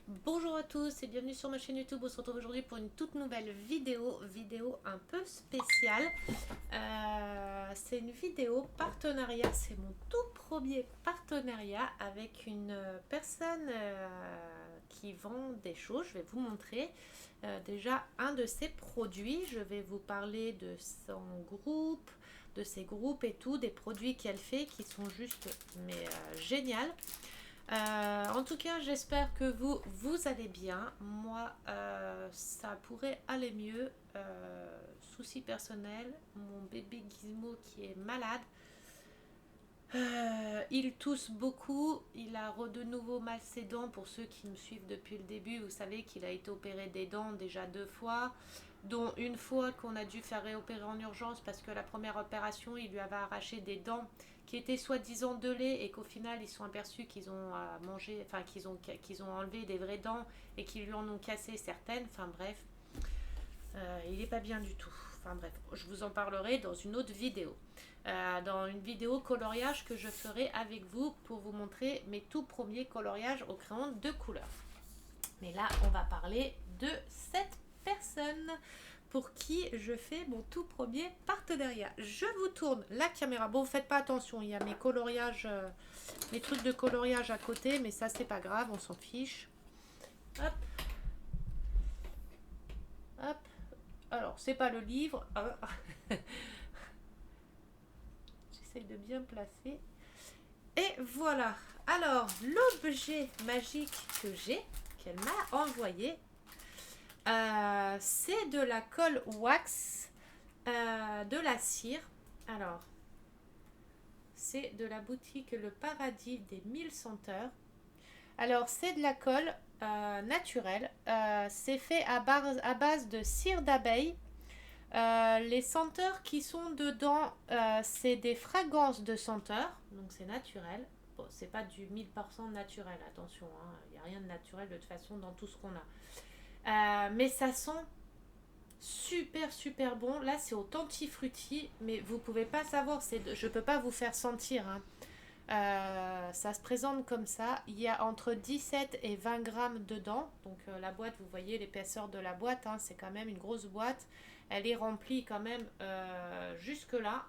Bonjour à tous et bienvenue sur ma chaîne YouTube. On se retrouve aujourd'hui pour une toute nouvelle vidéo un peu spéciale. C'est une vidéo partenariat, c'est mon tout premier partenariat avec une personne qui vend des choses. Je vais vous montrer déjà un de ses produits. Je vais vous parler de son groupe, de ses groupes et tout, des produits qu'elle fait qui sont juste génial. En tout cas, j'espère que vous allez bien. Moi, ça pourrait aller mieux. Souci personnel, mon bébé Gizmo qui est malade. Il tousse beaucoup. Il a de nouveau mal ses dents. Pour ceux qui me suivent depuis le début, vous savez qu'il a été opéré des dents déjà 2 fois, dont une fois qu'on a dû faire réopérer en urgence parce que la première opération, il lui avait arraché des dents qui étaient soi-disant de lait et qu'au final, ils sont aperçus qu'ils ont mangé, enfin qu'ils ont enlevé des vraies dents et qu'ils lui en ont cassé certaines. Enfin bref, il n'est pas bien du tout. Enfin bref, je vous en parlerai dans une autre vidéo. Dans une vidéo coloriage que je ferai avec vous pour vous montrer mes tout premiers coloriages au crayon de couleur. Mais là, on va parler de cette personne pour qui je fais mon tout premier partenariat. Je vous tourne la caméra. Bon, faites pas attention, il y a mes coloriages, mes trucs de coloriage à côté, mais ça, c'est pas grave, on s'en fiche. Hop. Hop. Alors, c'est pas le livre. J'essaye de bien placer. Et voilà. Alors, l'objet magique que j'ai, qu'elle m'a envoyé, c'est de la colle wax, de la cire. Alors, c'est de la boutique Le Paradis des 1000 senteurs. Alors, c'est de la colle naturelle. C'est fait à base de cire d'abeille. Les senteurs qui sont dedans, c'est des fragrances de senteurs, donc c'est naturel. Bon, c'est pas du 1000% naturel, attention, il n'y a rien de naturel de toute façon dans tout ce qu'on a. Mais ça sent super bon. Là, c'est au tantifrutti, mais vous pouvez pas savoir, je peux pas vous faire sentir. Ça se présente comme ça. Il y a entre 17 et 20 grammes dedans. Donc la boîte, vous voyez l'épaisseur de la boîte, c'est quand même une grosse boîte. Elle est remplie quand même jusque là.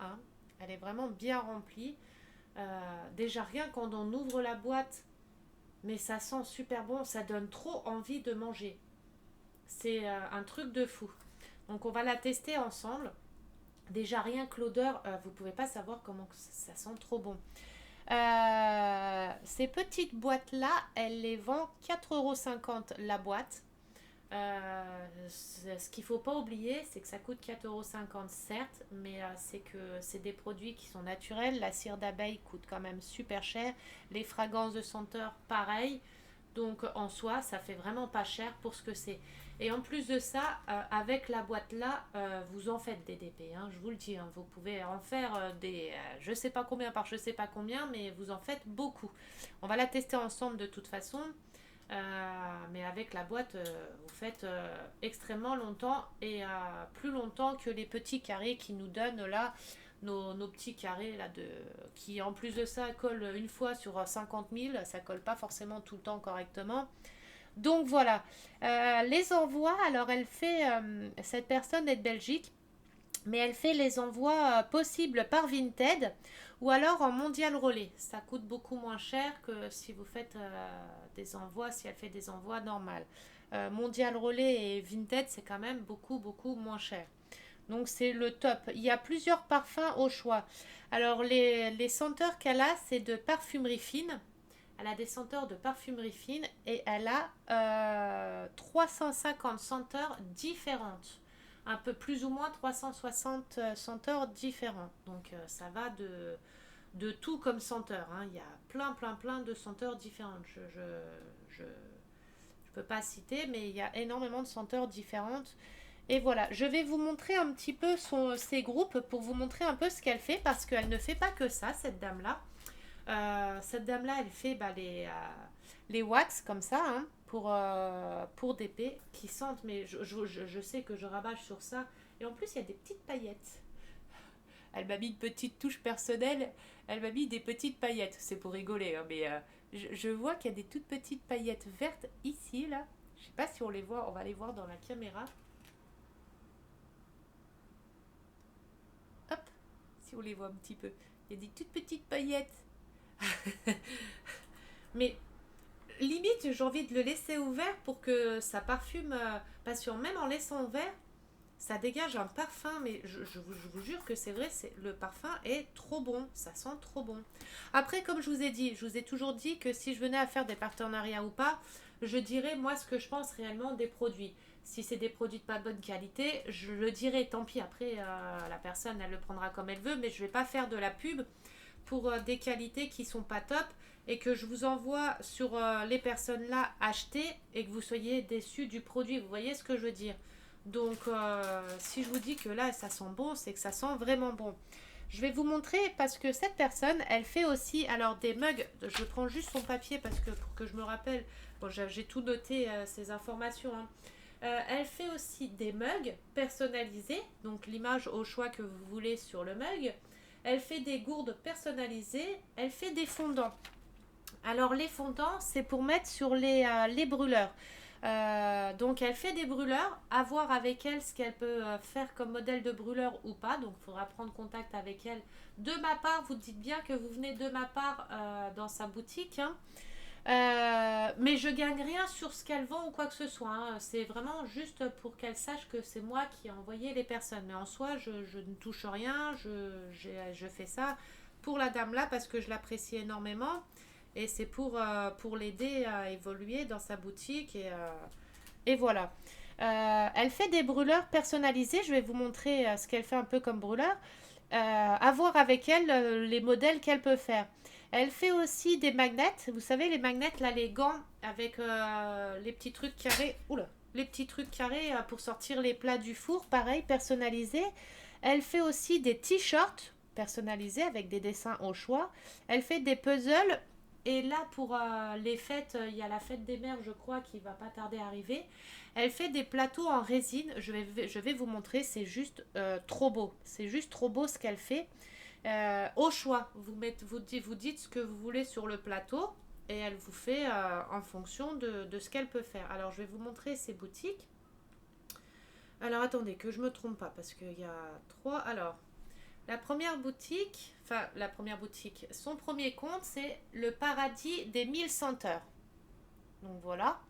Elle est vraiment bien remplie. Déjà rien quand on ouvre la boîte, mais ça sent super bon. Ça donne trop envie de manger. C'est un truc de fou. Donc on va la tester ensemble. Déjà rien que l'odeur, vous pouvez pas savoir comment ça sent trop bon. Ces petites boîtes-là, elle les vend 4,50 € la boîte. Ce qu'il ne faut pas oublier, c'est que ça coûte 4,50 € certes, mais c'est que c'est des produits qui sont naturels. La cire d'abeille coûte quand même super cher. Les fragrances de senteur, pareil. Donc en soi, ça fait vraiment pas cher pour ce que c'est. Et en plus de ça, avec la boîte là, vous en faites des DP, je vous le dis. Vous pouvez en faire des je sais pas combien par je sais pas combien, mais vous en faites beaucoup. On va la tester ensemble de toute façon. Mais avec la boîte, vous faites extrêmement longtemps et plus longtemps que les petits carrés qui nous donnent là nos petits carrés là qui en plus de ça collent une fois sur 50 000, ça colle pas forcément tout le temps correctement. Donc voilà, les envois, alors elle fait, cette personne est de Belgique, mais elle fait les envois possibles par Vinted ou alors en mondial relais. Ça coûte beaucoup moins cher que si vous faites des envois, si elle fait des envois normales. Mondial relais et Vinted, c'est quand même beaucoup moins cher. Donc c'est le top. Il y a plusieurs parfums au choix. Alors les senteurs qu'elle a, c'est de parfumerie fine. Elle a des senteurs de parfumerie fine et elle a 350 senteurs différentes. Un peu plus ou moins 360 senteurs différents. Donc ça va de tout comme senteur. Il y a plein de senteurs différentes. Je peux pas citer, mais il y a énormément de senteurs différentes. Et voilà, je vais vous montrer un petit peu ses groupes pour vous montrer un peu ce qu'elle fait parce qu'elle ne fait pas que ça, cette dame-là. Cette dame-là, elle fait les wax comme ça pour DP qui sentent, mais je sais que je rabâche sur ça. Et en plus, il y a des petites paillettes. Elle m'a mis une petite touche personnelle. Elle m'a mis des petites paillettes. C'est pour rigoler, hein, mais je vois qu'il y a des toutes petites paillettes vertes ici, là. Je sais pas si on les voit. On va les voir dans la caméra. Hop, si on les voit un petit peu. Il y a des toutes petites paillettes. Mais limite, j'ai envie de le laisser ouvert pour que ça parfume. Parce que même en laissant ouvert, ça dégage un parfum. Mais je vous jure que c'est vrai, le parfum est trop bon. Ça sent trop bon. Après, comme je vous ai dit, je vous ai toujours dit que si je venais à faire des partenariats ou pas, je dirais moi ce que je pense réellement des produits. Si c'est des produits de pas bonne qualité, je le dirai, tant pis. Après, la personne, elle le prendra comme elle veut, mais je vais pas faire de la pub pour des qualités qui sont pas top et que je vous envoie sur les personnes là acheter et que vous soyez déçus du produit. Vous voyez ce que je veux dire? Donc, si je vous dis que là, ça sent bon, c'est que ça sent vraiment bon. Je vais vous montrer parce que cette personne, elle fait aussi alors des mugs. Je prends juste son papier parce que pour que je me rappelle. Bon, j'ai tout noté ces informations, hein. Elle fait aussi des mugs personnalisés, donc l'image au choix que vous voulez sur le mug. Elle fait des gourdes personnalisées. Elle fait des fondants. Alors les fondants, c'est pour mettre sur les brûleurs. Donc elle fait des brûleurs, à voir avec elle ce qu'elle peut faire comme modèle de brûleur ou pas. Donc il faudra prendre contact avec elle. De ma part, vous dites bien que vous venez de ma part dans sa boutique, hein. Mais je gagne rien sur ce qu'elle vend ou quoi que ce soit, hein. C'est vraiment juste pour qu'elle sache que c'est moi qui ai envoyé les personnes. Mais en soi, je ne touche rien. Je fais ça pour la dame là parce que je l'apprécie énormément. Et c'est pour l'aider à évoluer dans sa boutique. Et voilà. Elle fait des brûleurs personnalisés. Je vais vous montrer ce qu'elle fait un peu comme brûleur. À voir avec elle les modèles qu'elle peut faire. Elle fait aussi des magnets. Vous savez, les magnets, là, les gants avec les petits trucs carrés. Oula, les petits trucs carrés pour sortir les plats du four, pareil, personnalisés. Elle fait aussi des t-shirts personnalisés avec des dessins au choix. Elle fait des puzzles. Et là, pour les fêtes, il y a la fête des mères, je crois, qui va pas tarder à arriver. Elle fait des plateaux en résine. Je vais vous montrer. C'est juste trop beau. C'est juste trop beau ce qu'elle fait. Au choix, vous dites ce que vous voulez sur le plateau et elle vous fait en fonction de ce qu'elle peut faire. Alors, je vais vous montrer ses boutiques. Alors, attendez, que je me trompe pas parce qu'il y a trois. Alors, la première boutique, son premier compte, c'est le paradis des 1000 senteurs. Donc, voilà.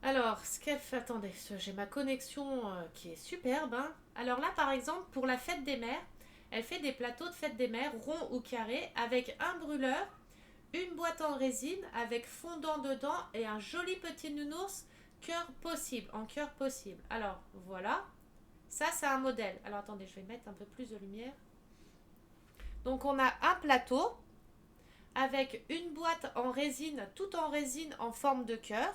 Alors, ce qu'elle fait, attendez, j'ai ma connexion qui est superbe, hein. Alors là, par exemple, pour la fête des mères, elle fait des plateaux de fête des mères, ronds ou carrés, avec un brûleur, une boîte en résine, avec fondant dedans et un joli petit nounours en cœur possible. Alors, voilà. Ça, c'est un modèle. Alors, attendez, je vais mettre un peu plus de lumière. Donc, on a un plateau avec une boîte en résine, tout en résine en forme de cœur,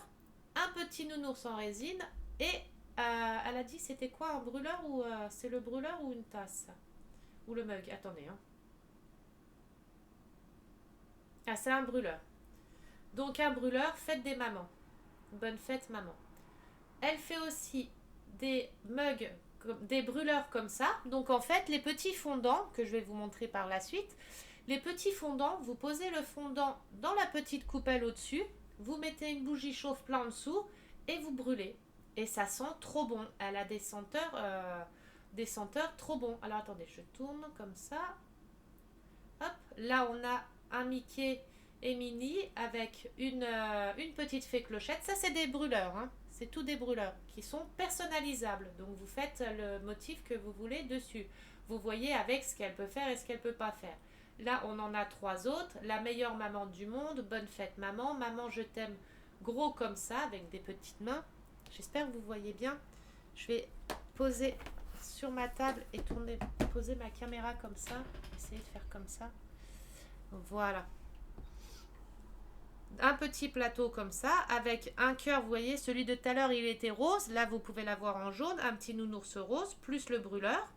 un petit nounours en résine et elle a dit c'était quoi, un brûleur ou c'est le brûleur ou une tasse ou le mug, attendez, hein. Ah, c'est un brûleur. Donc un brûleur, fête des mamans. Bonne fête maman. Elle fait aussi des mugs, des brûleurs comme ça. Donc en fait, les petits fondants que je vais vous montrer par la suite, les petits fondants, vous posez le fondant dans la petite coupelle au-dessus, vous mettez une bougie chauffe-plat en dessous et vous brûlez. Et ça sent trop bon. Elle a des senteurs trop bons. Alors attendez, je tourne comme ça. Hop, là on a un Mickey et Minnie avec une petite fée clochette. Ça c'est des brûleurs, hein. C'est tout des brûleurs qui sont personnalisables. Donc vous faites le motif que vous voulez dessus. Vous voyez avec ce qu'elle peut faire et ce qu'elle peut pas faire. Là, on en a trois autres. La meilleure maman du monde, bonne fête maman, maman je t'aime, gros comme ça, avec des petites mains. J'espère que vous voyez bien. Je vais poser sur ma table et poser ma caméra comme ça. Essayer de faire comme ça. Voilà. Un petit plateau comme ça, avec un cœur, vous voyez, celui de tout à l'heure, il était rose. Là, vous pouvez l'avoir en jaune, un petit nounours rose, plus le brûleur.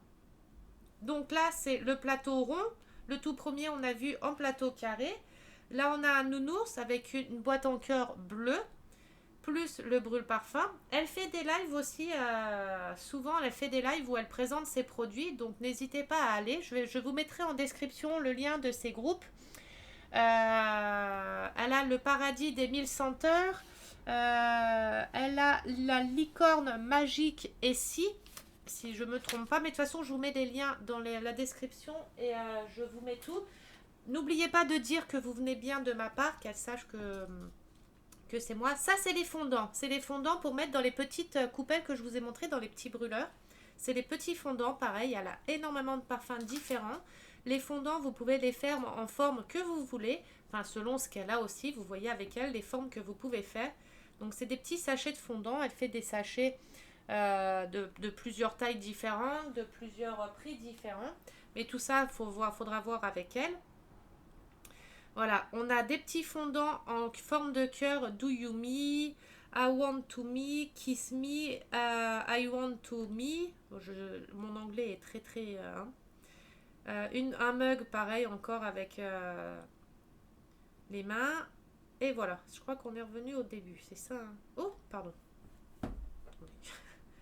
Donc là, c'est le plateau rond. Le tout premier, on a vu en plateau carré. Là, on a un nounours avec une boîte en cœur bleu. plus le brûle parfum. Elle fait des lives aussi, souvent elle fait des lives où elle présente ses produits, donc n'hésitez pas à aller. Je vous mettrai en description le lien de ses groupes. Elle a le paradis des 1000 senteurs. Elle a la licorne magique et si je me trompe pas. Mais de toute façon, je vous mets des liens dans la description et je vous mets tout. N'oubliez pas de dire que vous venez bien de ma part, qu'elle sache que c'est moi. Ça, c'est les fondants. C'est les fondants pour mettre dans les petites coupelles que je vous ai montrées dans les petits brûleurs. C'est les petits fondants, pareil, elle a énormément de parfums différents. Les fondants, vous pouvez les faire en forme que vous voulez, enfin selon ce qu'elle a aussi. Vous voyez avec elle les formes que vous pouvez faire. Donc c'est des petits sachets de fondants. Elle fait des sachets de plusieurs tailles différentes, de plusieurs prix différents. Mais tout ça, faudra voir avec elle. Voilà, on a des petits fondants en forme de cœur. Do you me, I want to me, kiss me, I want to me. Mon anglais est très très... un mug pareil encore avec les mains. Et voilà, je crois qu'on est revenu au début, c'est ça. Hein. Oh, pardon.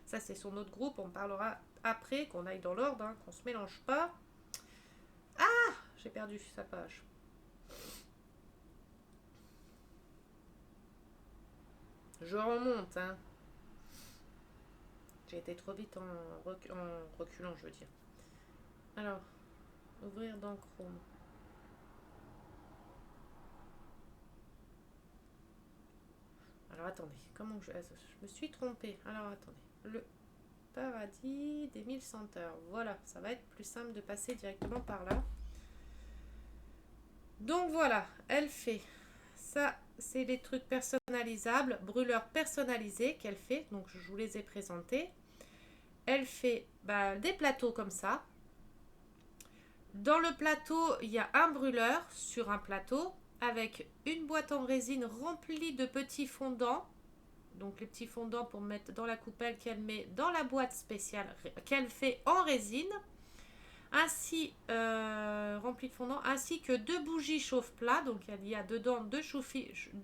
Ça c'est son autre groupe, on parlera après, qu'on aille dans l'ordre, hein, qu'on se mélange pas. Ah, j'ai perdu sa page. Je remonte, hein. J'ai été trop vite en reculant, je veux dire. Alors, ouvrir dans Chrome. Alors, attendez, comment je me suis trompée. Alors, attendez. Le paradis des 1000 senteurs. Voilà, ça va être plus simple de passer directement par là. Donc, voilà, elle fait ça. C'est les trucs personnalisables, brûleurs personnalisés qu'elle fait. Donc, je vous les ai présentés. Elle fait des plateaux comme ça. Dans le plateau, il y a un brûleur sur un plateau avec une boîte en résine remplie de petits fondants. Donc, les petits fondants pour mettre dans la coupelle qu'elle met dans la boîte spéciale qu'elle fait en résine. Ainsi, rempli de fondant, ainsi que 2 bougies chauffe-plat. Donc, il y a dedans 2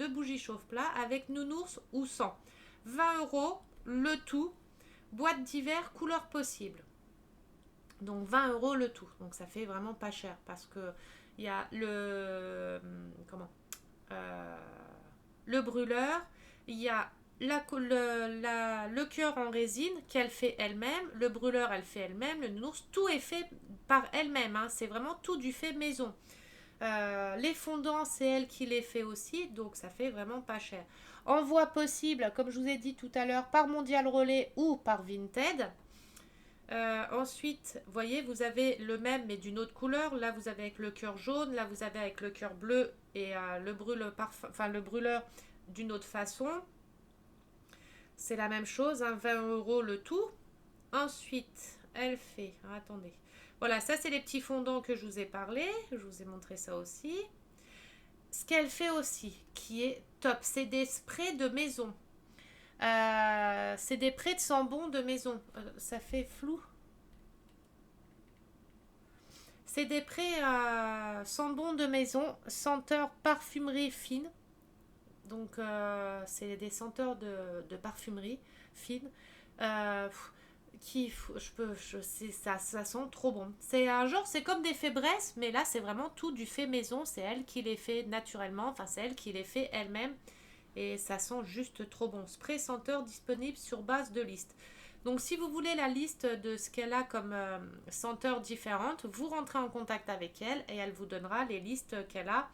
bougies chauffe-plat avec nounours ou sans. 20 € le tout. Boîte d'hiver, couleur possible. Donc, 20 € le tout. Donc, ça fait vraiment pas cher parce que il y a le brûleur, il y a le cœur en résine qu'elle fait elle-même, le brûleur elle fait elle-même, le nounours, tout est fait par elle-même, hein, c'est vraiment tout du fait maison. Les fondants c'est elle qui les fait aussi, donc ça fait vraiment pas cher. Envoi possible, comme je vous ai dit tout à l'heure, par Mondial Relais ou par Vinted. Ensuite, vous voyez, vous avez le même mais d'une autre couleur. Là, vous avez avec le cœur jaune, là, vous avez avec le cœur bleu et le brûleur d'une autre façon. C'est la même chose, hein, 20 € le tout. Ensuite, elle fait... attendez. Voilà, ça, c'est les petits fondants que je vous ai parlé. Je vous ai montré ça aussi. Ce qu'elle fait aussi, qui est top, c'est des sprays de maison. C'est des sprays de sambon de maison. Ça fait flou. C'est des sprays sambon de maison, senteur parfumerie fine. Donc, c'est des senteurs de parfumerie fine. Ça sent trop bon. C'est un genre, c'est comme des Fébresse, mais là, c'est vraiment tout du fait maison. C'est elle qui les fait naturellement. Enfin, c'est elle qui les fait elle-même. Et ça sent juste trop bon. Spray senteur disponible sur base de liste. Donc, si vous voulez la liste de ce qu'elle a comme senteurs différentes, vous rentrez en contact avec elle et elle vous donnera les listes qu'elle a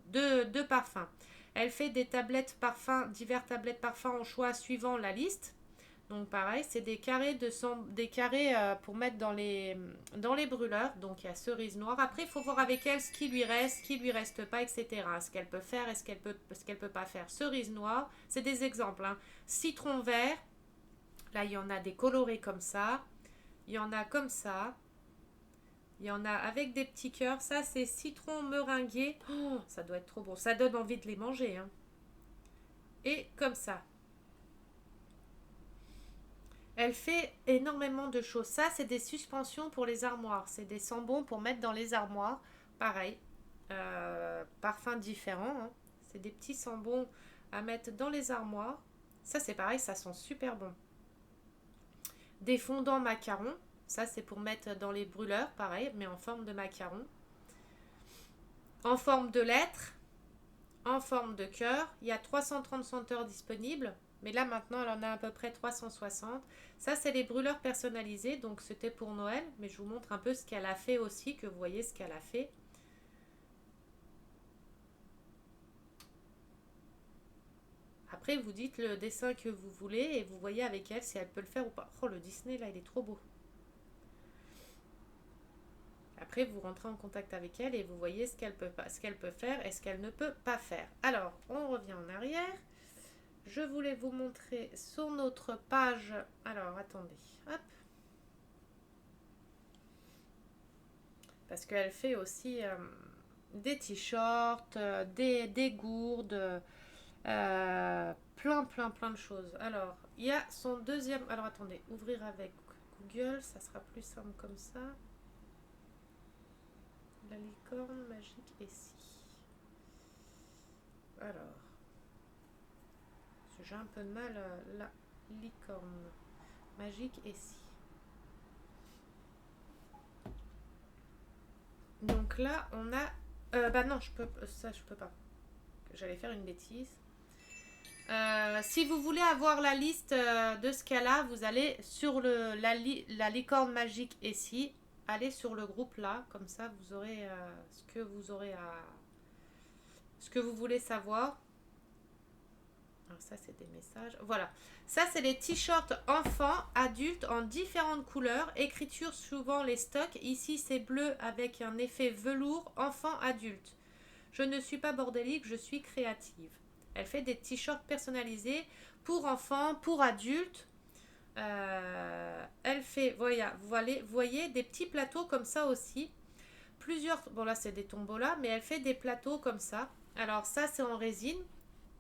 de parfums. Elle fait des tablettes parfums, divers tablettes parfums en choix suivant la liste. Donc pareil, c'est des carrés pour mettre dans les brûleurs. Donc il y a cerise noire. Après, il faut voir avec elle ce qui lui reste pas, etc. Ce qu'elle peut faire et ce qu'elle peut pas faire. Cerise noire, c'est des exemples. Hein. Citron vert. Là, il y en a des colorés comme ça. Il y en a comme ça. Il y en a avec des petits cœurs. Ça, c'est citron meringué. Oh, ça doit être trop bon. Ça donne envie de les manger. Hein. Et comme ça. Elle fait énormément de choses. Ça, c'est des suspensions pour les armoires. C'est des sambons pour mettre dans les armoires. Pareil. Parfums différents. Hein. C'est des petits sambons à mettre dans les armoires. Ça c'est pareil, ça sent super bon. Des fondants macarons. Ça c'est pour mettre dans les brûleurs, pareil, mais en forme de macaron. En forme de lettres. En forme de cœur. Il y a 330 senteurs disponibles. Mais là maintenant elle en a à peu près 360. Ça c'est les brûleurs personnalisés. Donc c'était pour Noël. Mais je vous montre un peu ce qu'elle a fait aussi. Que vous voyez ce qu'elle a fait. Après vous dites le dessin que vous voulez. Et vous voyez avec elle si elle peut le faire ou pas. Oh le Disney là il est trop beau. Après, vous rentrez en contact avec elle et vous voyez ce qu'elle peut faire et ce qu'elle ne peut pas faire. Alors, on revient en arrière. Je voulais vous montrer sur notre page. Alors, attendez. Hop. Parce qu'elle fait aussi des t-shirts, des gourdes, plein de choses. Alors, il y a son deuxième... Alors, attendez. Ouvrir avec Google, ça sera plus simple comme ça. La licorne magique ici. Alors, j'ai un peu de mal la licorne magique ici. Donc là, on a... bah non, je peux pas. J'allais faire une bêtise. Si vous voulez avoir la liste de ce qu'elle a, vous allez sur la licorne magique ici. Allez sur le groupe là, comme ça vous aurez ce que vous voulez savoir. Alors ça c'est des messages. Voilà. Ça c'est les t-shirts enfants, adultes en différentes couleurs. Écriture suivant les stocks. Ici c'est bleu avec un effet velours enfant adulte. Je ne suis pas bordélique, je suis créative. Elle fait des t-shirts personnalisés pour enfants, pour adultes. Elle fait, vous voyez des petits plateaux comme ça aussi. Plusieurs, bon là c'est des tombolas, mais elle fait des plateaux comme ça. Alors ça c'est en résine.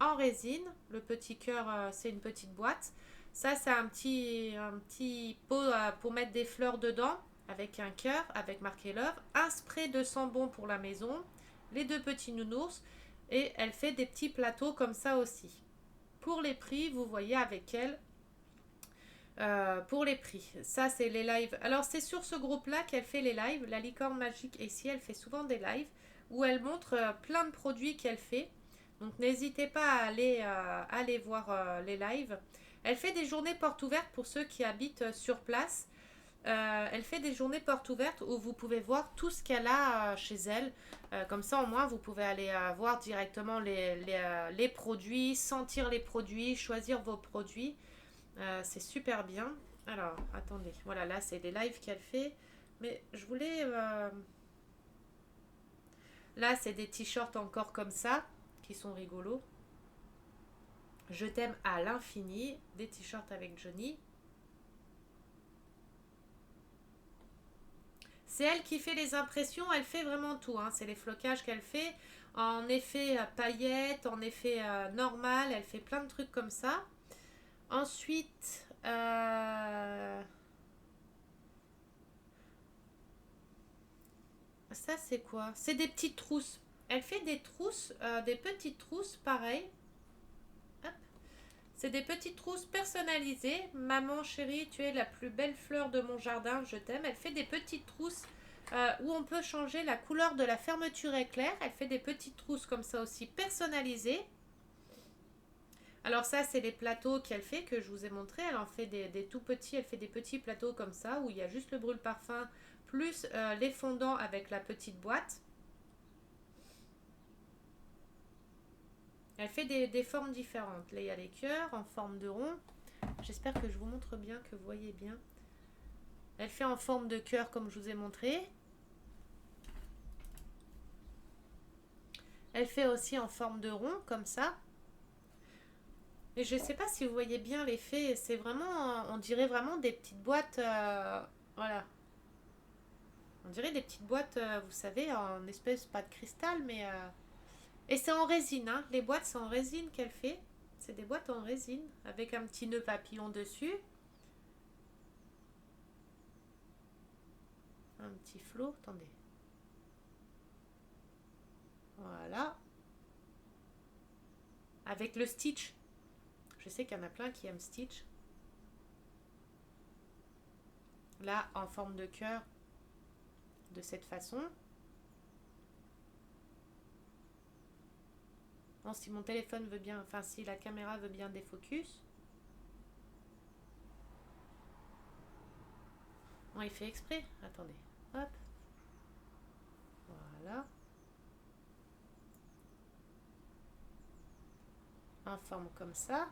En résine, le petit cœur c'est une petite boîte. Ça c'est un petit pot pour mettre des fleurs dedans avec un cœur, avec marqué love. Un spray de sambon pour la maison. Les deux petits nounours. Et elle fait des petits plateaux comme ça aussi. Pour les prix, vous voyez avec elle. Pour les prix, ça c'est les lives. Alors c'est sur ce groupe-là qu'elle fait les lives. La licorne magique ici, elle fait souvent des lives où elle montre plein de produits qu'elle fait. Donc n'hésitez pas à aller voir les lives. Elle fait des journées portes ouvertes pour ceux qui habitent sur place. Elle fait des journées portes ouvertes où vous pouvez voir tout ce qu'elle a chez elle. Comme ça, au moins, vous pouvez aller voir directement les produits, sentir les produits, choisir vos produits. C'est super bien. Alors, attendez. Voilà, là, c'est les lives qu'elle fait. Mais je voulais... Là, c'est des t-shirts encore comme ça, qui sont rigolos. Je t'aime à l'infini. Des t-shirts avec Johnny. C'est elle qui fait les impressions, elle fait vraiment tout. Hein. C'est les flocages qu'elle fait en effet paillettes, en effet normal. Elle fait plein de trucs comme ça. Ensuite, ça c'est quoi? C'est des petites trousses. Elle fait des trousses, des petites trousses, pareil. Hop. C'est des petites trousses personnalisées. Maman chérie, tu es la plus belle fleur de mon jardin, je t'aime. Elle fait des petites trousses où on peut changer la couleur de la fermeture éclair. Elle fait des petites trousses comme ça aussi personnalisées. Alors ça, c'est les plateaux qu'elle fait, que je vous ai montré. Elle en fait des tout petits, elle fait des petits plateaux comme ça, où il y a juste le brûle-parfum, plus les fondants avec la petite boîte. Elle fait des formes différentes. Là, il y a les cœurs en forme de rond. J'espère que je vous montre bien, que vous voyez bien. Elle fait en forme de cœur, comme je vous ai montré. Elle fait aussi en forme de rond, comme ça. Et je ne sais pas si vous voyez bien l'effet. C'est vraiment, on dirait vraiment des petites boîtes. Voilà. On dirait des petites boîtes, vous savez, en espèce, pas de cristal, mais... Et c'est en résine, hein. Les boîtes, c'est en résine qu'elle fait. C'est des boîtes en résine, avec un petit nœud papillon dessus. Un petit flot, attendez. Voilà. avec le Stitch. Je sais qu'il y en a plein qui aiment Stitch. Là, en forme de cœur, de cette façon. Non, si mon téléphone veut bien, enfin si la caméra veut bien défocus. Non, il fait exprès. Attendez. Hop. Voilà. En forme comme ça.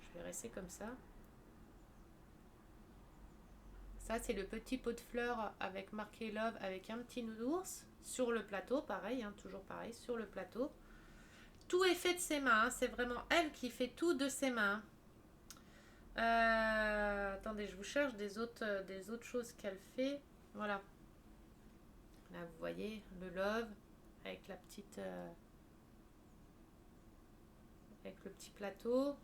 Je vais rester comme ça. Ça, c'est le petit pot de fleurs avec marqué Love avec un petit nounours sur le plateau. Pareil, hein, toujours pareil, sur le plateau. Tout est fait de ses mains. Hein, c'est vraiment elle qui fait tout de ses mains. Attendez, je vous cherche des autres choses qu'elle fait. Voilà. Là, vous voyez le Love avec la petite... avec le petit plateau.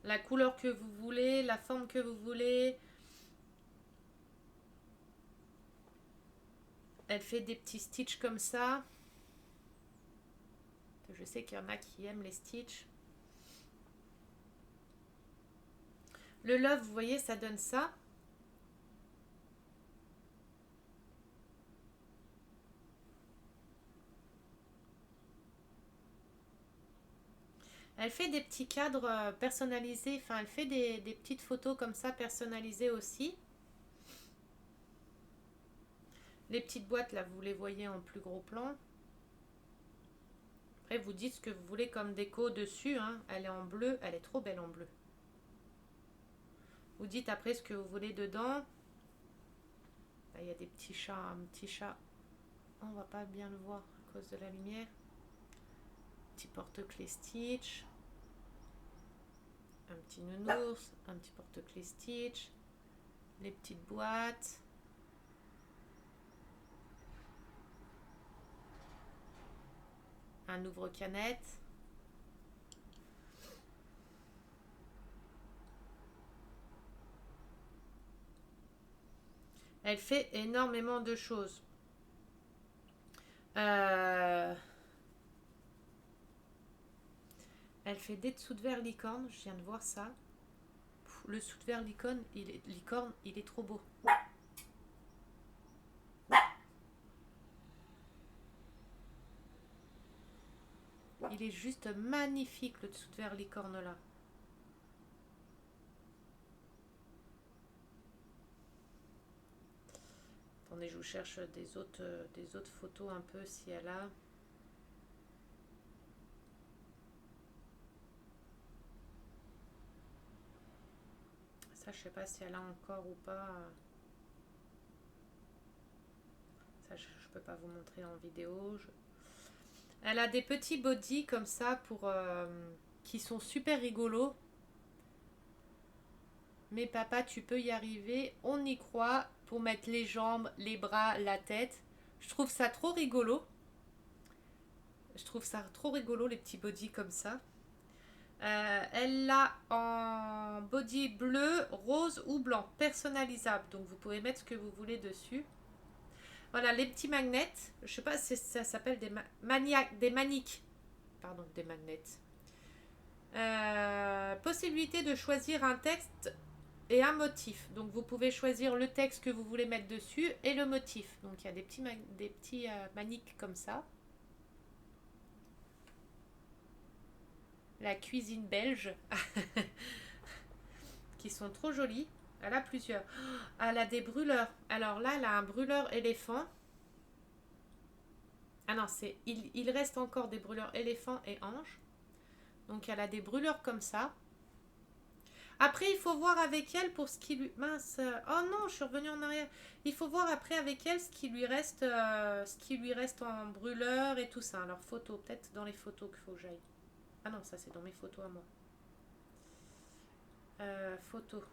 La couleur que vous voulez, la forme que vous voulez. Elle fait des petits stitches comme ça. Je sais qu'il y en a qui aiment les stitches. Le Love, vous voyez, ça donne ça. Elle fait des petits cadres personnalisés. Enfin, elle fait des petites photos comme ça personnalisées aussi. Les petites boîtes, là, vous les voyez en plus gros plan. Après, vous dites ce que vous voulez comme déco dessus. Hein. Elle est en bleu. Elle est trop belle en bleu. Vous dites après ce que vous voulez dedans. Là, il y a des petits chats. Un petit chat. On va pas bien le voir à cause de la lumière. Petit porte-clés Stitch. Un petit nounours. Un petit porte-clés Stitch. Les petites boîtes. Un ouvre-canette. Elle fait énormément de choses. Elle fait des dessous de verre licorne. Je viens de voir ça. Le dessous de verre licorne, il est trop beau. Il est juste magnifique le dessous de verre licorne là. Attendez, je vous cherche des autres photos un peu si elle a. Ça, je sais pas si elle a encore ou pas. Ça, je peux pas vous montrer en vidéo. Elle a des petits bodys comme ça pour qui sont super rigolos. Mais papa, tu peux y arriver. On y croit pour mettre les jambes, les bras, la tête. Je trouve ça trop rigolo. Je trouve ça trop rigolo, les petits bodys comme ça. Elle l'a en body bleu, rose ou blanc, personnalisable. Donc vous pouvez mettre ce que vous voulez dessus. Voilà, les petits magnets. Je sais pas si ça s'appelle des maniques. Pardon, des magnets. Possibilité de choisir un texte et un motif. Donc vous pouvez choisir le texte que vous voulez mettre dessus et le motif. Donc il y a des petits maniques comme ça. La cuisine belge. Qui sont trop jolies. Elle a plusieurs. Elle a des brûleurs. Alors là, elle a un brûleur éléphant. Ah non, il reste encore des brûleurs éléphant et ange. Donc elle a des brûleurs comme ça. Après, il faut voir avec elle pour ce qui lui... Mince. Oh non, je suis revenue en arrière. Il faut voir après avec elle ce qui lui reste en brûleur et tout ça. Alors, photos. Peut-être dans les photos qu'il faut que j'aille. Ah non, ça c'est dans mes photos à moi. Photos.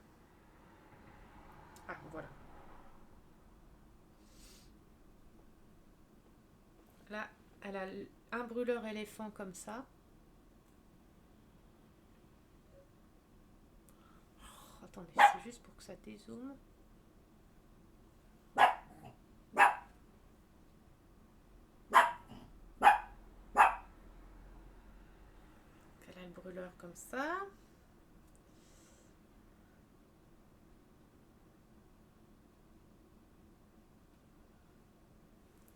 Ah, voilà. Là, elle a un brûleur éléphant comme ça. Oh, attendez, c'est juste pour que ça dézoome. couleurs comme ça.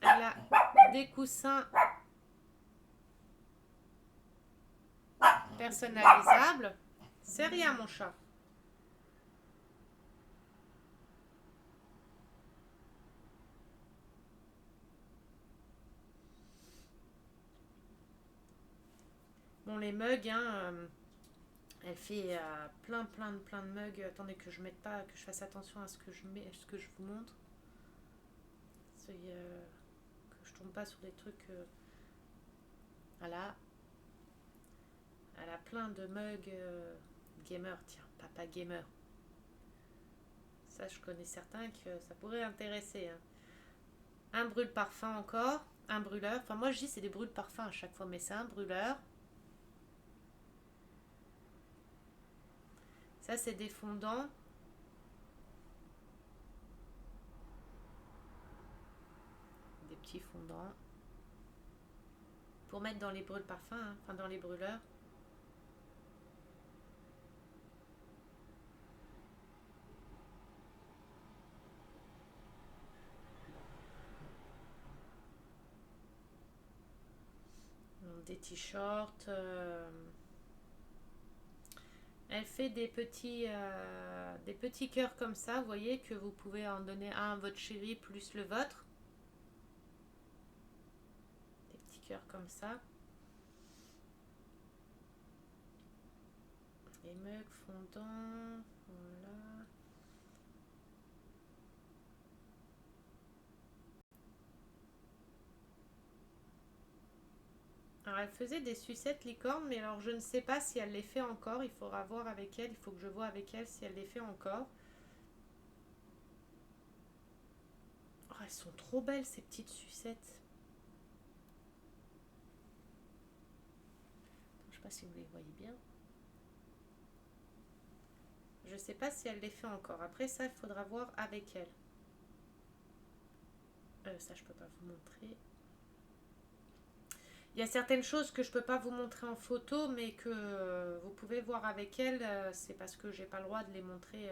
Elle a des coussins personnalisables. C'est rien, mon chat. Bon, les mugs, hein, elle fait plein de mugs. Attendez que je mette pas, que je fasse attention à ce que je mets, ce que je vous montre. Que je tombe pas sur des trucs. Voilà. Elle a plein de mugs gamer. Tiens, papa gamer. Ça, je connais certains que ça pourrait intéresser. Hein. Un brûle-parfum encore. Un brûleur. Enfin, moi, je dis c'est des brûle-parfums à chaque fois, mais c'est un brûleur. Ça, c'est des fondants. Des petits fondants. Pour mettre dans les brûle-parfums, hein, enfin dans les brûleurs. Des t-shirts. Elle fait des petits cœurs comme ça, vous voyez, que vous pouvez en donner un à votre chéri plus le vôtre. Des petits cœurs comme ça. Les mugs fondants. Voilà. Alors elle faisait des sucettes licornes, mais alors je ne sais pas si elle les fait encore. Il faudra voir avec elle. Il faut que je vois avec elle si elle les fait encore. Oh, elles sont trop belles ces petites sucettes. Je ne sais pas si vous les voyez bien. Je ne sais pas si elle les fait encore. Après ça, il faudra voir avec elle. Ça, je peux pas vous montrer. Il y a certaines choses que je peux pas vous montrer en photo, mais que vous pouvez voir avec elle. C'est parce que j'ai pas le droit de les montrer.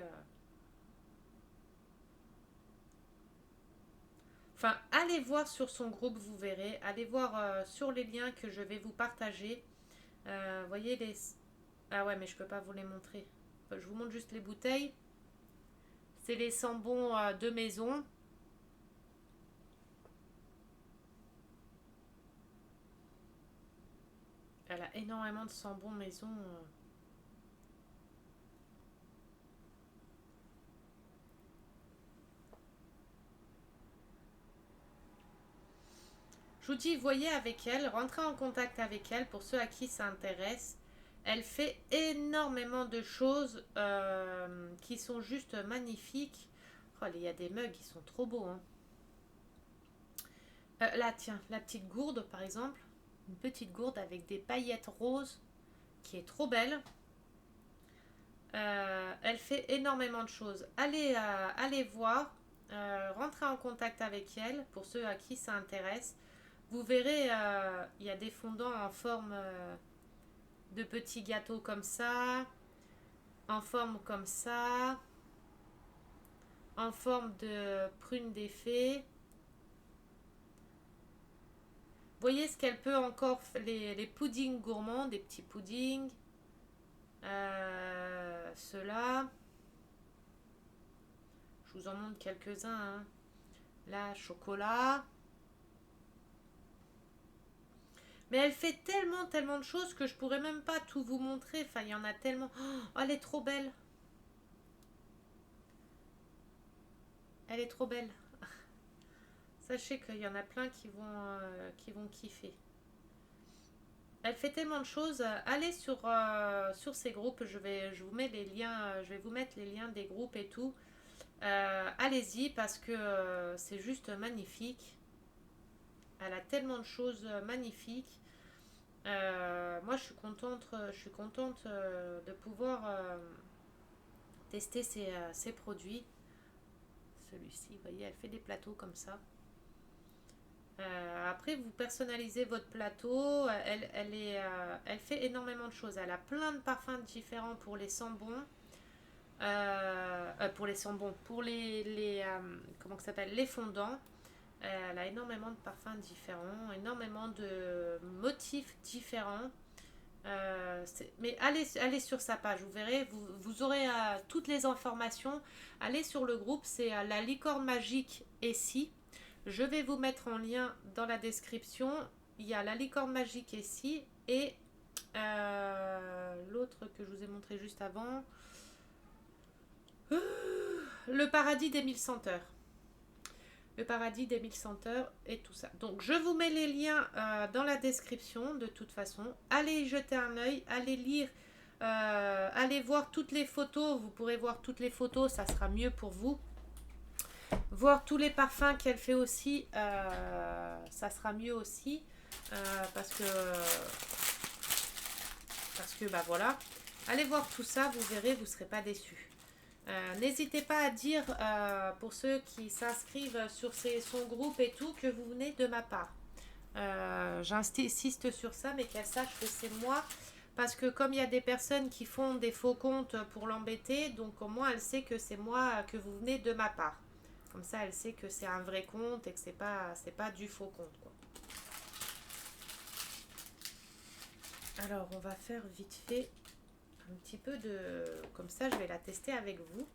Enfin, allez voir sur son groupe, vous verrez. Allez voir sur les liens que je vais vous partager. Voyez les... Ah ouais, mais je peux pas vous les montrer. Enfin, je vous montre juste les bouteilles. C'est les sambons de maison. Elle a énormément de sambons maison. Je vous dis, voyez avec elle, rentrez en contact avec elle pour ceux à qui ça intéresse. Elle fait énormément de choses qui sont juste magnifiques. Oh, il y a des mugs qui sont trop beaux. Hein. Là, tiens, la petite gourde par exemple. Une petite gourde avec des paillettes roses qui est trop belle. Elle fait énormément de choses. Allez voir, rentrez en contact avec elle pour ceux à qui ça intéresse. Vous verrez, il y a des fondants en forme de petits gâteaux comme ça, en forme comme ça, en forme de prune des fées. Voyez ce qu'elle peut encore, les puddings gourmands, des petits puddings. Ceux-là. Je vous en montre quelques-uns. Hein. Là, chocolat. Mais elle fait tellement de choses que je pourrais même pas tout vous montrer. Enfin, il y en a tellement. Oh, elle est trop belle. Elle est trop belle. Sachez qu'il y en a plein qui vont kiffer. Elle fait tellement de choses. Allez sur ces groupes. Je vous mets les liens. Je vais vous mettre les liens des groupes et tout. Allez-y parce que c'est juste magnifique. Elle a tellement de choses magnifiques. Moi, je suis contente de pouvoir tester ces produits. Celui-ci, vous voyez, elle fait des plateaux comme ça. Après, vous personnalisez votre plateau. Elle fait énormément de choses. Elle a plein de parfums différents pour les sambons. Pour les sambons, pour comment ça s'appelle, les fondants. Elle a énormément de parfums différents, énormément de motifs différents. Mais allez sur sa page, vous verrez, vous aurez toutes les informations. Allez sur le groupe, c'est la licorne magique Essie. Je vais vous mettre en lien dans la description. Il y a la licorne magique Essie et l'autre que je vous ai montré juste avant. Le paradis des 1000 senteurs. Le paradis des 1000 senteurs et tout ça. Donc je vous mets les liens dans la description de toute façon. Allez y jeter un œil, allez lire, allez voir toutes les photos. Vous pourrez voir toutes les photos, ça sera mieux pour vous. Voir tous les parfums qu'elle fait aussi, ça sera mieux aussi. Parce que bah voilà. Allez voir tout ça, vous verrez, vous ne serez pas déçus. N'hésitez pas à dire, pour ceux qui s'inscrivent sur son groupe et tout, que vous venez de ma part. J'insiste sur ça, mais qu'elle sache que c'est moi. Parce que comme il y a des personnes qui font des faux comptes pour l'embêter, donc au moins elle sait que c'est moi, que vous venez de ma part. Comme ça, elle sait que c'est un vrai compte et que c'est pas du faux compte, quoi. Alors, on va faire vite fait un petit peu de... Comme ça, je vais la tester avec vous.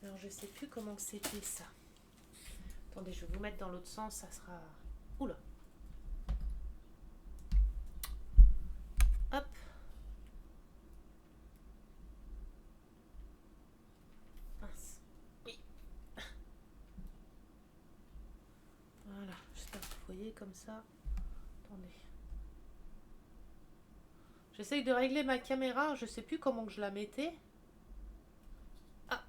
Alors, je sais plus comment c'était ça. Attendez, je vais vous mettre dans l'autre sens, ça sera... Oula. Hop. Mince. Oui. Voilà, j'espère que vous voyez comme ça. Attendez. J'essaye de régler ma caméra, je sais plus comment que je la mettais. Ah.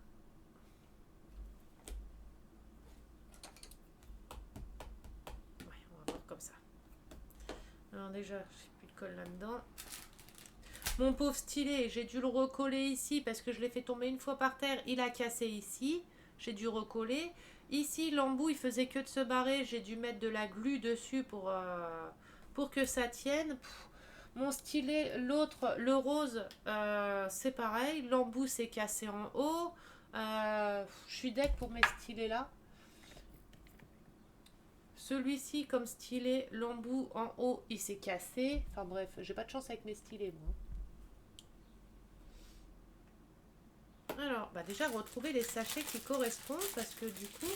Ouais, on va voir comme ça. Alors déjà, j'ai plus de colle là-dedans. Mon pauvre stylet, j'ai dû le recoller ici parce que je l'ai fait tomber une fois par terre. Il a cassé ici. J'ai dû recoller. Ici, l'embout, il faisait que de se barrer. J'ai dû mettre de la glu dessus pour que ça tienne. Mon stylet, l'autre, le rose, c'est pareil. L'embout s'est cassé en haut. Je suis deck pour mes stylets là. Celui-ci, comme stylet, l'embout en haut, il s'est cassé. Enfin bref, j'ai pas de chance avec mes stylets, moi. Alors, bah déjà, retrouver les sachets qui correspondent parce que du coup,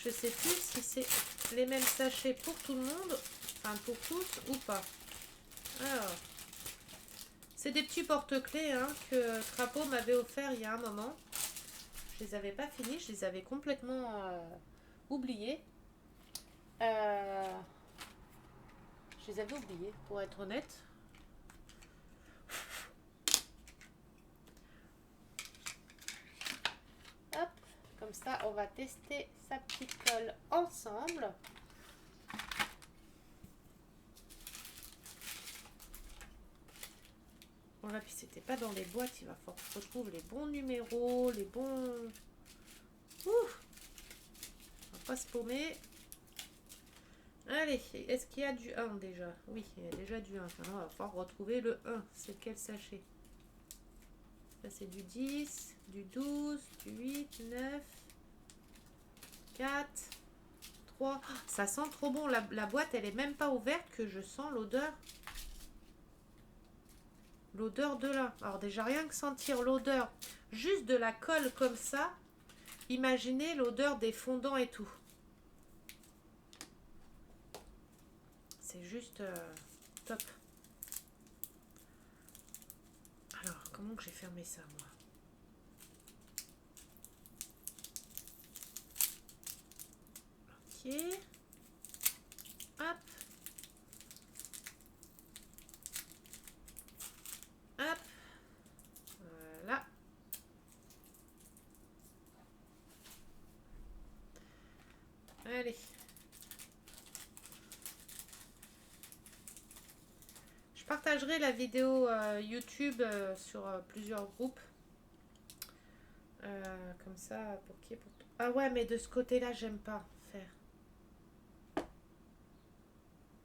je sais plus si c'est les mêmes sachets pour tout le monde, enfin pour tous ou pas. Alors, c'est des petits porte-clés hein, que Crapaud m'avait offert il y a un moment. Je les avais pas finis, je les avais complètement oubliés. Je les avais oubliés, pour être honnête. Hop, comme ça, on va tester sa petite colle ensemble. Voilà, puis c'était pas dans les boîtes, il va falloir que je retrouve les bons numéros, les bons... Ouh, on va pas se paumer. Allez, est-ce qu'il y a du 1 déjà? Oui, il y a déjà du 1. Maintenant, il va falloir retrouver le 1. C'est quel sachet? Là, c'est du 10, du 12, du 8, 9, 4, 3. Oh, ça sent trop bon. La boîte, elle est même pas ouverte que je sens l'odeur. L'odeur de là. Alors déjà, rien que sentir l'odeur juste de la colle comme ça, imaginez l'odeur des fondants et tout. C'est juste top. Alors, comment que j'ai fermé ça, moi? Ok. Hop. Hop. Voilà. Allez. Je partagerai la vidéo YouTube sur plusieurs groupes. Comme ça, pour qui? Ah ouais, mais de ce côté-là, j'aime pas faire.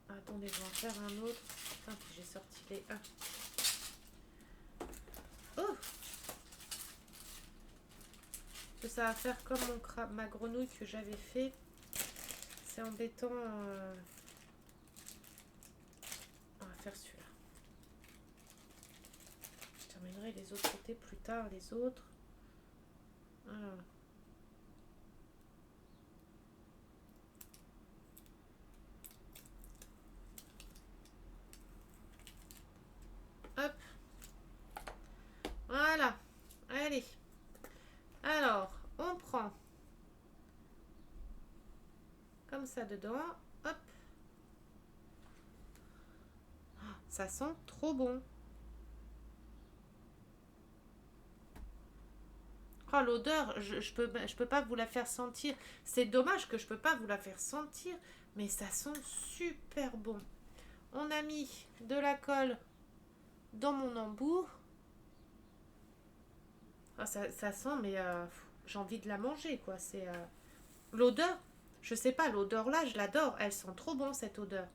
Attendez, je vais en faire un autre. Putain, j'ai sorti les 1. Oh! Ça va faire comme ma grenouille que j'avais fait. C'est embêtant. On va faire celui-là. Je terminerai les autres côtés plus tard, les autres. Voilà. Hop. Voilà. Allez. Alors, on prend comme ça dedans. Hop. Ça sent trop bon. Oh, l'odeur, je peux pas vous la faire sentir. C'est dommage que je peux pas vous la faire sentir, mais ça sent super bon. On a mis de la colle dans mon embout. Ah, ça sent, mais j'ai envie de la manger, quoi. C'est l'odeur. Je sais pas, l'odeur là, je l'adore. Elle sent trop bon, cette odeur.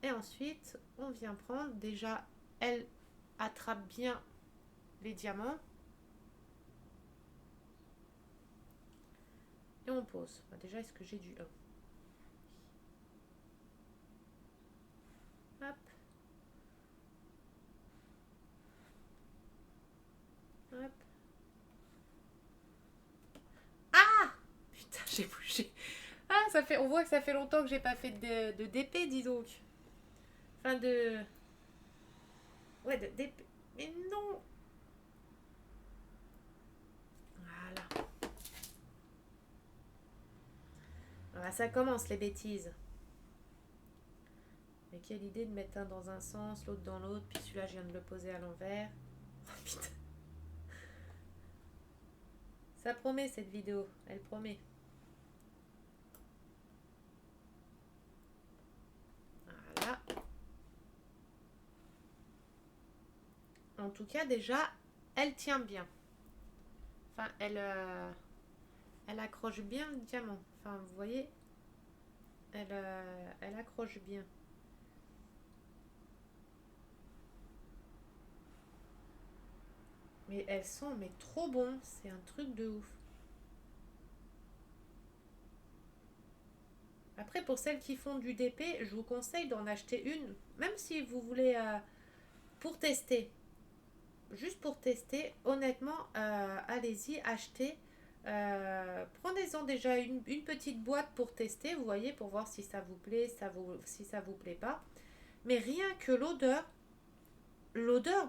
Et ensuite, on vient prendre. Déjà, elle attrape bien les diamants. Et on pose. Déjà, est-ce que j'ai du 1? Hop. Hop. Ah! Putain, j'ai bougé. Ah, on voit que ça fait longtemps que j'ai pas fait de DP, dis donc. Enfin, ouais, de DP. Mais non! Voilà. Voilà, ça commence les bêtises. Mais quelle idée de mettre un dans un sens, l'autre dans l'autre, puis celui-là, je viens de le poser à l'envers. Oh putain. Ça promet cette vidéo, elle promet. Voilà. En tout cas, déjà, elle tient bien. Enfin, elle accroche bien le diamant. Enfin, vous voyez, elle accroche bien. Mais elles sont mais trop bon, c'est un truc de ouf. Après, pour celles qui font du DP, je vous conseille d'en acheter une, même si vous voulez pour tester. Juste pour tester, honnêtement, allez-y, achetez. Prenez-en déjà une petite boîte pour tester, vous voyez, pour voir si ça vous plaît, si ça vous plaît pas. Mais rien que l'odeur,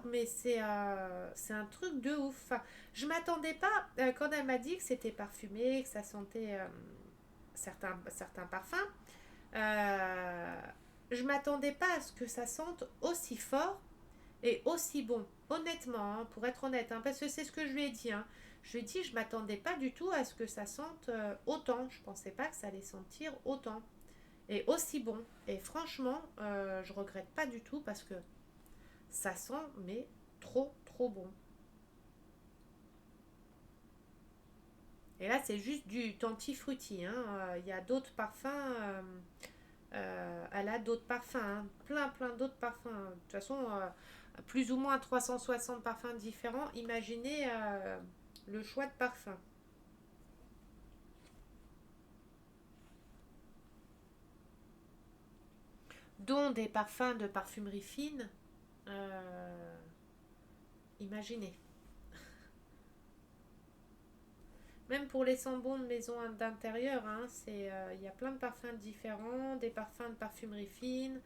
mais c'est un truc de ouf. Enfin, je m'attendais pas, quand elle m'a dit que c'était parfumé, que ça sentait certains parfums, euh, je m'attendais pas à ce que ça sente aussi fort et aussi bon. Honnêtement, hein, pour être honnête, hein, parce que c'est ce que je lui ai dit. Hein. Je lui ai dit, je m'attendais pas du tout à ce que ça sente autant. Je pensais pas que ça allait sentir autant et aussi bon. Et franchement, je regrette pas du tout parce que ça sent mais trop trop bon. Et là, c'est juste du Tanti Frutti. Hein. Il y a d'autres parfums. Elle a d'autres parfums. Hein. Plein d'autres parfums. De toute façon, plus ou moins 360 parfums différents. Imaginez le choix de parfums. Dont des parfums de parfumerie fine. Euh, imaginez. Même pour les sambons de maison d'intérieur, hein, il y a plein de parfums différents, des parfums de parfumerie fine,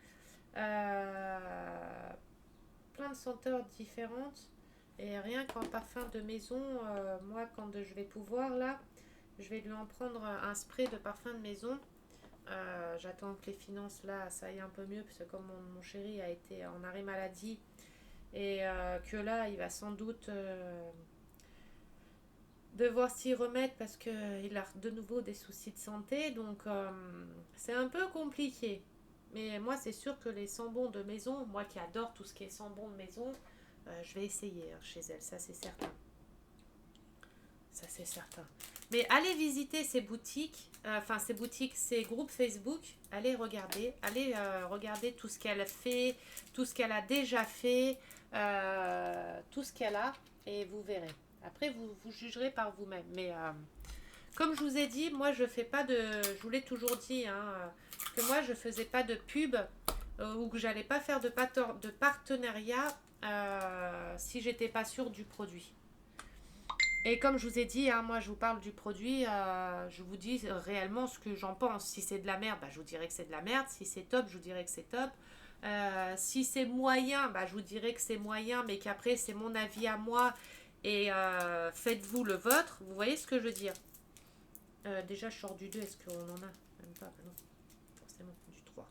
euh, plein de senteurs différentes. Et rien qu'en parfum de maison, moi quand je vais pouvoir là, je vais lui en prendre un spray de parfum de maison. J'attends que les finances là, ça aille un peu mieux parce que comme mon chéri a été en arrêt maladie et que là il va sans doute devoir s'y remettre parce qu'il a de nouveau des soucis de santé. Donc c'est un peu compliqué. Mais moi c'est sûr que les sambons de maison, moi qui adore tout ce qui est sambon de maison, je vais essayer hein, chez elle, ça c'est certain. Ça c'est certain. Mais allez visiter ces boutiques, ces groupes Facebook. Allez regarder tout ce qu'elle fait, tout ce qu'elle a déjà fait, tout ce qu'elle a, et vous verrez. Après, vous jugerez par vous-même. Mais comme je vous ai dit, moi je fais pas de, je vous l'ai toujours dit, hein, que moi je faisais pas de pub ou que j'allais pas faire de partenariat si j'étais pas sûre du produit. Et comme je vous ai dit, hein, moi je vous parle du produit, je vous dis réellement ce que j'en pense. Si c'est de la merde, bah, je vous dirais que c'est de la merde. Si c'est top, je vous dirais que c'est top. Si c'est moyen, bah, je vous dirais que c'est moyen, mais qu'après c'est mon avis à moi et faites-vous le vôtre. Vous voyez ce que je veux dire? Déjà, je sors du 2, est-ce qu'on en a? Même pas, bah non, forcément, du 3.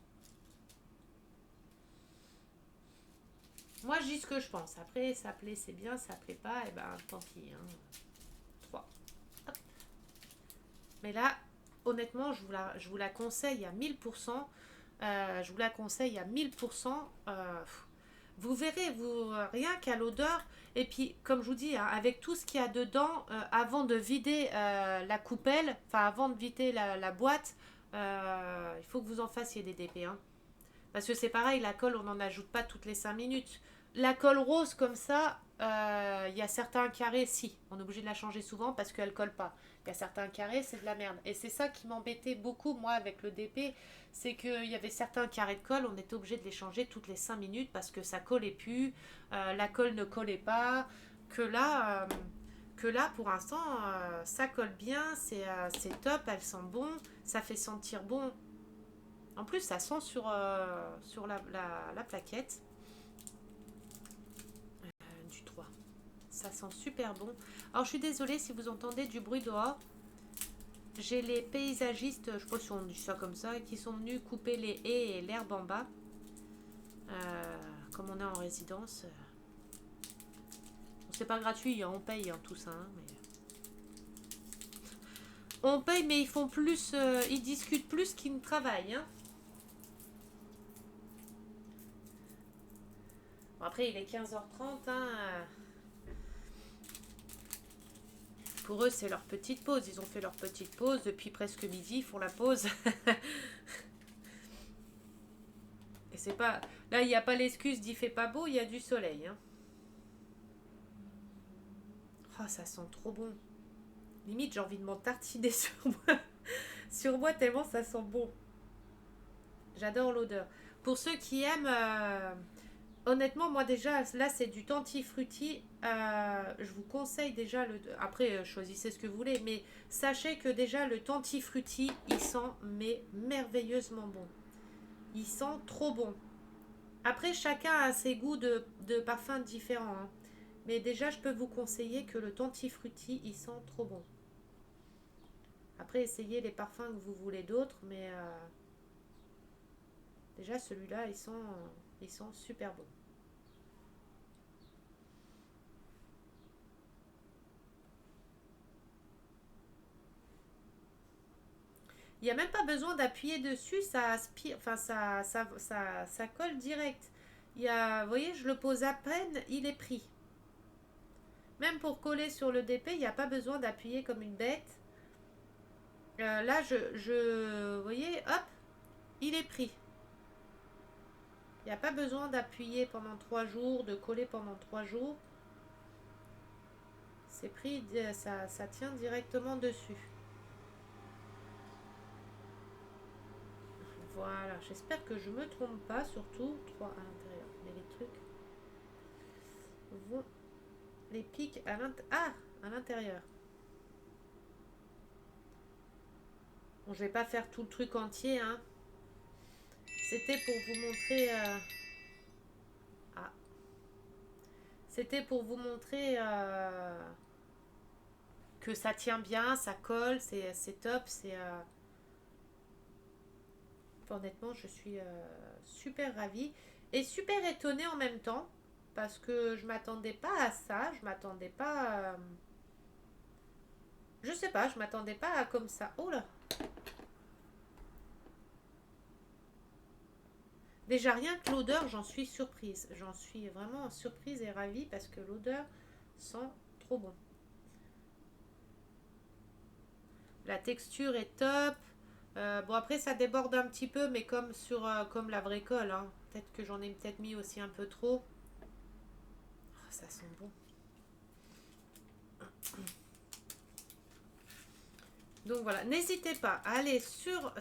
Moi, je dis ce que je pense. Après, ça plaît, c'est bien, ça plaît pas, et ben tant pis. Hein. 3. Hop. Mais là, honnêtement, je vous la conseille à 1000%. Je vous la conseille à 1000%. Vous verrez, rien qu'à l'odeur. Et puis, comme je vous dis, hein, avec tout ce qu'il y a dedans, avant de vider la coupelle, enfin avant de vider la boîte, il faut que vous en fassiez des DP. Hein. Parce que c'est pareil, la colle, on n'en ajoute pas toutes les 5 minutes. La colle rose comme ça, il y a certains carrés, si, on est obligé de la changer souvent parce qu'elle colle pas. Il y a certains carrés, c'est de la merde. Et c'est ça qui m'embêtait beaucoup, moi, avec le DP, c'est qu'il y avait certains carrés de colle, on était obligé de les changer toutes les 5 minutes parce que ça collait plus, la colle ne collait pas, que là, euh, que là pour l'instant, ça colle bien, c'est top, elle sent bon, ça fait sentir bon. En plus, ça sent sur la plaquette du 3. Ça sent super bon. Alors, je suis désolée si vous entendez du bruit dehors. J'ai les paysagistes, je pense qu'on dit ça comme ça, qui sont venus couper les haies et l'herbe en bas. Comme on est en résidence. C'est pas gratuit, hein, on paye hein, tout ça. Hein, mais... On paye, mais ils font plus, ils discutent plus qu'ils ne travaillent. Hein. Bon, après, il est 15h30. Hein. Pour eux, c'est leur petite pause. Ils ont fait leur petite pause. Depuis presque midi, ils font la pause. Et c'est pas... Là, il n'y a pas l'excuse d'il fait pas beau, il y a du soleil. Hein. Oh, ça sent trop bon. Limite, j'ai envie de m'en tartiner sur moi tellement ça sent bon. J'adore l'odeur. Pour ceux qui aiment... honnêtement, moi déjà, là c'est du tantifrutti. Je vous conseille déjà le. Après, choisissez ce que vous voulez, mais sachez que déjà le tantifrutti, il sent mais merveilleusement bon. Il sent trop bon. Après, chacun a ses goûts de parfums différents. Hein. Mais déjà, je peux vous conseiller que le tantifrutti, il sent trop bon. Après, essayez les parfums que vous voulez d'autres, mais déjà celui-là, il sent super bon. Il n'y a même pas besoin d'appuyer dessus, ça aspire, enfin ça colle direct. Vous voyez, je le pose à peine, il est pris. Même pour coller sur le DP, il n'y a pas besoin d'appuyer comme une bête. Là, vous voyez, hop, il est pris. Il n'y a pas besoin d'appuyer pendant 3 jours, de coller pendant 3 jours. C'est pris, ça tient directement dessus. Voilà, j'espère que je me trompe pas, surtout 3 à l'intérieur. Mais les trucs vont... Les pics à l'intérieur. Bon, je vais pas faire tout le truc entier, hein. C'était pour vous montrer... Ah. C'était pour vous montrer que ça tient bien, ça colle, c'est top, honnêtement, je suis super ravie et super étonnée en même temps parce que je m'attendais pas à ça, je m'attendais pas, je sais pas, je m'attendais pas à comme ça. Oh là. Déjà rien que l'odeur, j'en suis surprise, j'en suis vraiment surprise et ravie parce que l'odeur sent trop bon. La texture est top. Bon, après, ça déborde un petit peu, mais comme sur comme la vraie colle, hein. Peut-être que j'en ai peut-être mis aussi un peu trop. Oh, ça sent bon. Donc voilà, n'hésitez pas à aller sur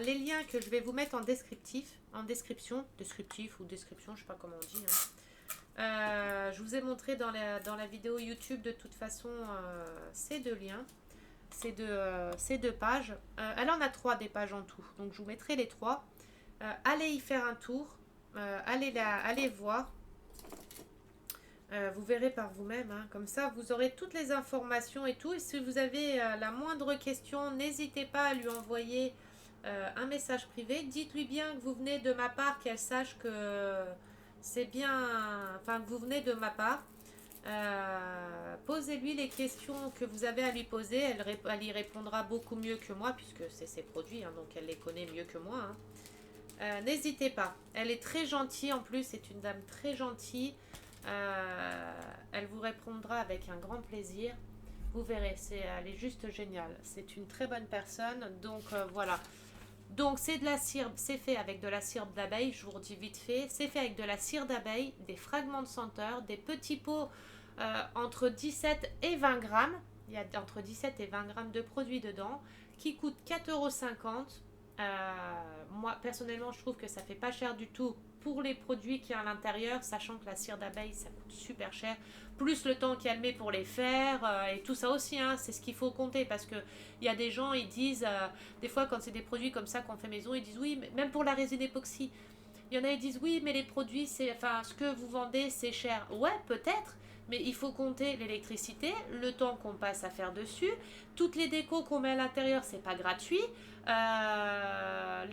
les liens que je vais vous mettre en descriptif ou description, je sais pas comment on dit, hein. Je vous ai montré dans la vidéo YouTube de toute façon ces deux liens, ces deux pages. Elle en a trois des pages en tout, donc je vous mettrai les trois. Allez y faire un tour, allez voir. Vous verrez par vous-même, hein. Comme ça vous aurez toutes les informations et tout. Et si vous avez la moindre question, n'hésitez pas à lui envoyer un message privé. Dites-lui bien que vous venez de ma part, qu'elle sache que c'est bien, enfin que vous venez de ma part. Posez-lui les questions que vous avez à lui poser. Elle y répondra beaucoup mieux que moi puisque c'est ses produits, hein, donc elle les connaît mieux que moi, hein. N'hésitez pas. Elle est très gentille en plus, c'est une dame très gentille. Elle vous répondra avec un grand plaisir. Vous verrez, elle est juste géniale. C'est une très bonne personne. Donc voilà. Donc c'est de la cire, c'est fait avec de la cire d'abeille. Je vous redis vite fait. C'est fait avec de la cire d'abeille, des fragments de senteur, des petits pots entre 17 et 20 grammes. Il y a entre 17 et 20 grammes de produits dedans qui coûtent 4,50 €. Moi personnellement, je trouve que ça fait pas cher du tout pour les produits qu'il y a à l'intérieur, sachant que la cire d'abeille ça coûte super cher, plus le temps qu'elle met pour les faire et tout ça aussi, hein, c'est ce qu'il faut compter parce que il y a des gens, ils disent, des fois quand c'est des produits comme ça qu'on fait maison, ils disent oui, mais même pour la résine époxy, il y en a qui disent oui, mais les produits, enfin, ce que vous vendez, c'est cher. Ouais, peut-être, mais il faut compter l'électricité, le temps qu'on passe à faire dessus, toutes les décos qu'on met à l'intérieur, c'est pas gratuit.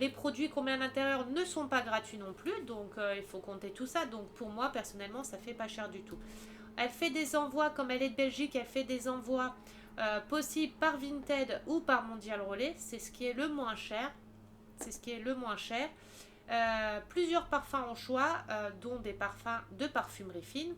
Les produits qu'on met à l'intérieur ne sont pas gratuits non plus, donc il faut compter tout ça. Donc pour moi, personnellement, ça fait pas cher du tout. Elle fait des envois, comme elle est de Belgique, elle fait des envois possibles par Vinted ou par Mondial Relais. C'est ce qui est le moins cher. C'est ce qui est le moins cher. Plusieurs parfums au choix, dont des parfums de parfumerie fine.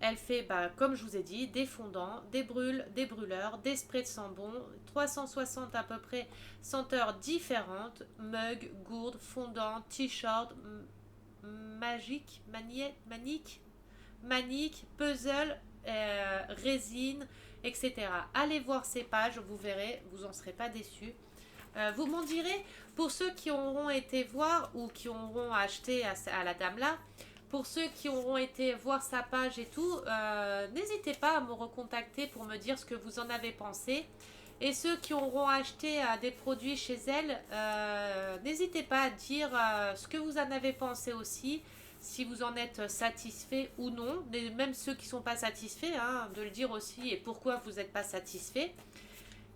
Elle fait, comme je vous ai dit, des fondants, des brûleurs, des sprays de sambon, 360 à peu près senteurs différentes, mugs, gourdes, fondants, t-shirts, manique, puzzle, résine, etc. Allez voir ces pages, vous verrez, vous n'en serez pas déçus. Vous m'en direz, pour ceux qui auront été voir ou qui auront acheté à la dame là, pour ceux qui auront été voir sa page et tout, n'hésitez pas à me recontacter pour me dire ce que vous en avez pensé. Et ceux qui auront acheté des produits chez elle, n'hésitez pas à dire ce que vous en avez pensé aussi, si vous en êtes satisfait ou non. Même ceux qui ne sont pas satisfaits, hein, de le dire aussi et pourquoi vous n'êtes pas satisfait.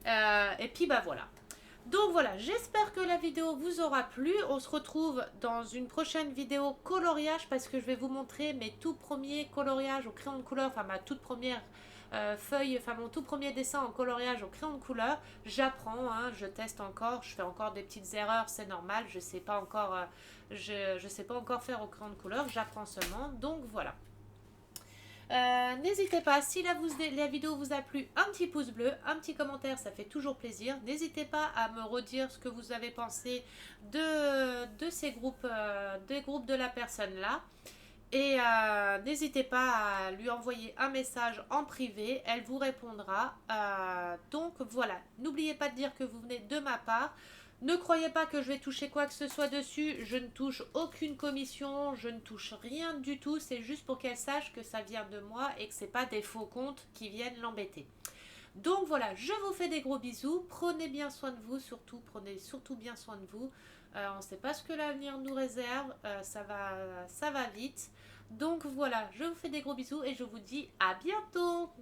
Et puis voilà. Donc voilà, j'espère que la vidéo vous aura plu. On se retrouve dans une prochaine vidéo coloriage parce que je vais vous montrer mes tout premiers coloriages au crayon de couleur, enfin ma toute première feuille, enfin mon tout premier dessin en coloriage au crayon de couleur. J'apprends, hein, je teste encore, je fais encore des petites erreurs, c'est normal, je sais pas encore, je sais pas encore faire au crayon de couleur, j'apprends seulement. Donc voilà. N'hésitez pas, si la vidéo vous a plu, un petit pouce bleu, un petit commentaire, ça fait toujours plaisir. N'hésitez pas à me redire ce que vous avez pensé de ces groupes, des groupes de la personne là. Et n'hésitez pas à lui envoyer un message en privé, elle vous répondra. Donc voilà, n'oubliez pas de dire que vous venez de ma part. Ne croyez pas que je vais toucher quoi que ce soit dessus, je ne touche aucune commission, je ne touche rien du tout, c'est juste pour qu'elle sache que ça vient de moi et que ce n'est pas des faux comptes qui viennent l'embêter. Donc voilà, je vous fais des gros bisous, prenez bien soin de vous, prenez surtout bien soin de vous. On ne sait pas ce que l'avenir nous réserve, ça va vite. Donc voilà, je vous fais des gros bisous et je vous dis à bientôt.